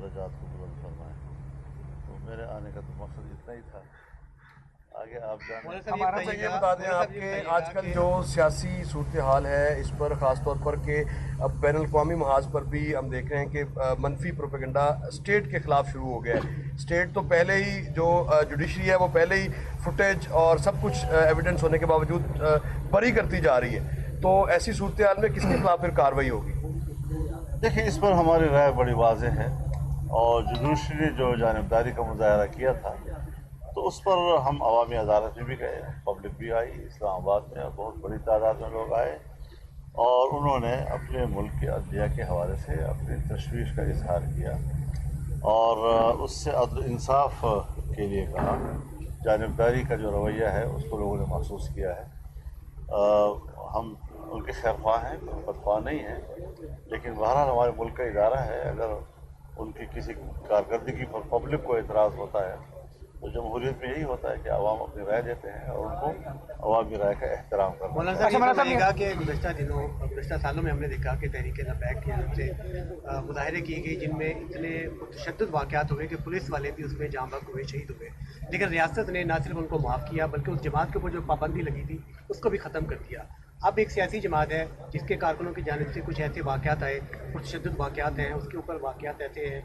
درجات کو بلند فرمائے. تو میرے آنے کا تو مقصد اتنا ہی تھا. آگے آپ جانیں. ہمارا تو یہ بتا دیں آپ کہ آج کل جو سیاسی صورتحال ہے اس پر خاص طور پر کہ اب بین الاقوامی محاذ پر بھی ہم دیکھ رہے ہیں کہ منفی پروپیگنڈا اسٹیٹ کے خلاف شروع ہو گیا ہے. اسٹیٹ تو پہلے ہی جو جوڈیشری ہے وہ پہلے ہی فوٹیج اور سب کچھ ایویڈنس ہونے کے باوجود بری کرتی جا رہی ہے. تو ایسی صورتحال میں کس کے خلاف پھر کارروائی ہوگی؟ دیکھیں اس پر ہماری رائے بڑی واضح ہے اور جوڈیشری نے جو جانبداری کا مظاہرہ کیا تھا تو اس پر ہم عوامی عدالت میں بھی گئے, پبلک بھی آئی اسلام آباد میں, بہت بڑی تعداد میں لوگ آئے اور انہوں نے اپنے ملک کے عدلیہ کے حوالے سے اپنی تشویش کا اظہار کیا اور اس سے عدل انصاف کے لیے کہا. جانبداری کا جو رویہ ہے اس کو لوگوں نے محسوس کیا ہے. ہم ان کے خیر خواہ ہیں, بدخواہ نہیں ہیں, لیکن بہرحال ہمارے ملک کا ادارہ ہے. اگر ان کی کسی کارکردگی پر پبلک کو اعتراض ہوتا ہے تو جمہوریت میں یہی ہوتا ہے کہ عوام اپنی رائے دیتے ہیں اور ان کو عوامی رائے کا احترام کرنا. مولانا صاحب نے کہا کہ گزشتہ سالوں میں ہم نے دیکھا کہ تحریک لبیک کی طرف سے مظاہرے کیے گئے جن میں اتنے تشدد واقعات ہوئے کہ پولیس والے بھی اس میں جاں بحق ہوئے, شہید ہوئے, لیکن ریاست نے نہ صرف ان کو معاف کیا بلکہ اس جماعت کے اوپر جو پابندی لگی تھی اس کو بھی ختم کر دیا. اب ایک سیاسی جماعت ہے جس کے کارکنوں کی جانب سے کچھ ایسے واقعات آئے, تشدد واقعات ہیں, اس کے اوپر واقعات ایسے ہیں,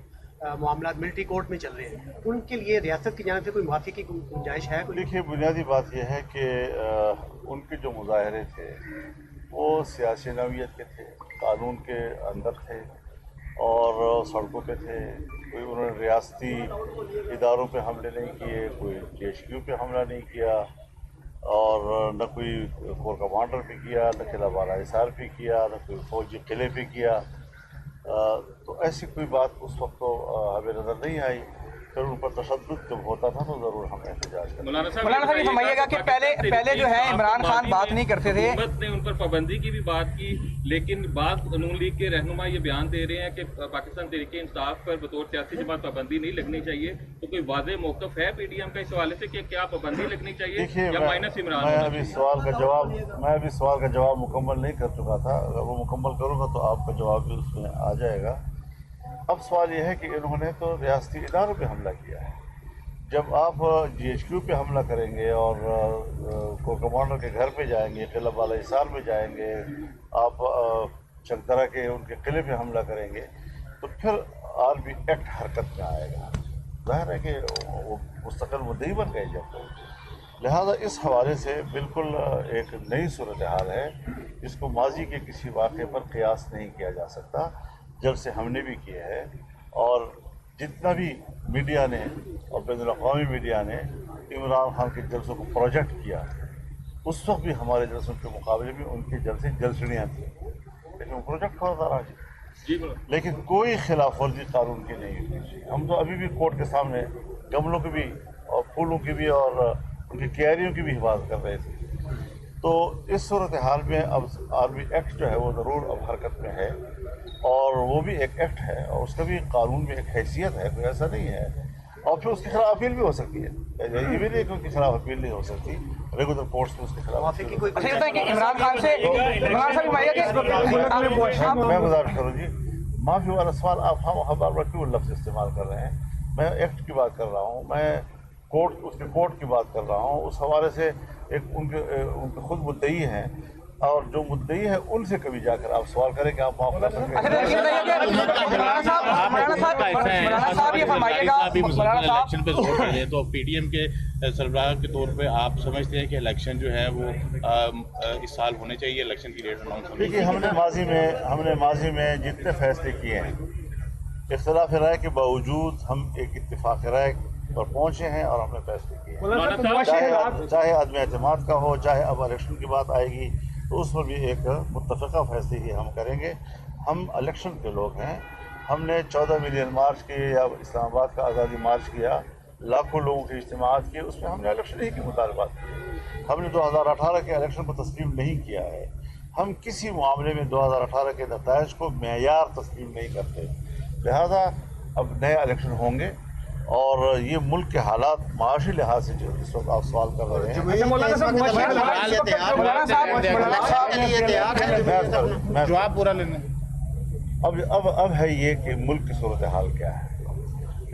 معاملات ملٹری کورٹ میں چل رہے ہیں, ان کے لیے ریاست کی جانب سے کوئی معافی کی گنجائش ہے؟ دیکھیے بنیادی بات یہ ہے کہ ان کے جو مظاہرے تھے وہ سیاسی نوعیت کے تھے, قانون کے اندر تھے اور سڑکوں پہ تھے. کوئی انہوں نے ریاستی اداروں پہ حملے نہیں کیے, کوئی JHQ پہ حملہ نہیں کیا اور نہ کوئی کور کمانڈر پہ کیا, نہ قلعہ بالا حصار پہ کیا, نہ کوئی فوجی قلعے پہ کیا. تو ایسی کوئی بات اس وقت تو ہمیں نظر نہیں آئی. پھر ان پر تشدد جب ہوتا تھا تو ضرور ہم احتجاج کرتے. مولانا صاحب یہ فرمائیے گا کہ پہلے جو ہے عمران خان بات نہیں کرتے تھے, حکومت نے ان پر پابندی کی بھی بات کی, لیکن بعض نون لیگ کے رہنما یہ بیان دے رہے ہیں کہ پاکستان تحریک انصاف پر بطور سیاسی جماعت پابندی نہیں لگنی چاہیے. تو کوئی واضح موقف ہے PDM کا اس حوالے سے کہ کیا پابندی لگنی چاہیے یا مائنس عمران؟ میں ابھی سوال کا جواب مکمل نہیں کر چکا تھا. اگر وہ مکمل کروں گا تو آپ کا جواب بھی اس میں آ جائے گا. اب سوال یہ ہے کہ انہوں نے تو ریاستی اداروں پہ حملہ کیا ہے. جب آپ JHQ پہ حملہ کریں گے اور کور کمانڈر کے گھر پہ جائیں گے, قلعہ بالا حصار میں جائیں گے, آپ چکدرہ کے ان کے قلعے پہ حملہ کریں گے تو پھر آرمی ایکٹ حرکت میں آئے گا. ظاہر ہے کہ وہ مستقل مدعی بن گئے جب. لہذا اس حوالے سے بالکل ایک نئی صورتحال ہے جس کو ماضی کے کسی واقعے پر قیاس نہیں کیا جا سکتا. جب سے ہم نے بھی کیے ہیں اور جتنا بھی میڈیا نے اور بین الاقوامی میڈیا نے عمران خان کے جلسوں کو پروجیکٹ کیا, اس وقت بھی ہمارے جلسوں کے مقابلے میں ان کے جلسے جلسڑیاں تھیں, لیکن وہ پروجیکٹ ہوتا رہا جی. لیکن کوئی خلاف ورزی قانون کی نہیں ہوئی. ہم تو ابھی بھی کورٹ کے سامنے گملوں کی بھی اور پھولوں کی بھی اور ان کی کیاریوں کی بھی حفاظت کر رہے تھے. تو اس صورتحال میں اب آرمی ایکٹ جو ہے وہ ضرور اب حرکت میں ہے اور وہ بھی ایک ایکٹ ہے اور اس کا بھی قانون میں ایک حیثیت ہے, کوئی ایسا نہیں ہے. اور پھر اس کے خلاف اپیل بھی ہو سکتی ہے, یہ بھی نہیں کہ اس کے خلاف اپیل نہیں ہو سکتی. ریگولر کورٹس میں اس کے خلاف عمران خان سے میں گزارش کروں جی, معافی والا سوال آپ ہم کیوں لفظ استعمال کر رہے ہیں؟ میں ایکٹ کی بات کر رہا ہوں, میں اس کے کورٹ کی بات کر رہا ہوں. اس حوالے سے ایک ان کے خود مدعی ہیں اور جو مدعی ہے ان سے کبھی جا کر آپ سوال کریں کہ آپ معاف کر سکتے الیکشن پہ زور دے. تو PDM کے سربراہ کے طور پہ آپ سمجھتے ہیں کہ الیکشن جو ہے وہ اس سال ہونے چاہیے, الیکشن کی ڈیٹ اناؤنس ہونے چاہیے؟ دیکھیے ہم نے ماضی میں جتنے فیصلے کیے ہیں اختلاف رائے کے باوجود ہم ایک اتفاق رائے پر پہنچے ہیں اور ہم نے فیصلے کیے ہیں. چاہے عدم اعتماد کا ہو, چاہے اب الیکشن کی بات آئے گی تو اس پر بھی ایک متفقہ فیصلے ہی ہم کریں گے. ہم الیکشن کے لوگ ہیں. ہم نے 14 ملین مارچ کیے یا اسلام آباد کا آزادی مارچ کیا, لاکھوں لوگوں کے اجتماعات کیے, اس میں ہم نے الیکشن ہی کی مطالبات کیے. ہم نے 2018 کے الیکشن کو تسلیم نہیں کیا ہے. ہم کسی معاملے میں 2018 کے نتائج کو معیار تسلیم نہیں کرتے. لہذا اب نئے الیکشن ہوں گے اور یہ ملک کے حالات معاشی لحاظ سے جو اس وقت آپ سوال کر رہے ہیں جواب پورا لینا. اب ہے یہ کہ ملک کی صورتحال کیا ہے.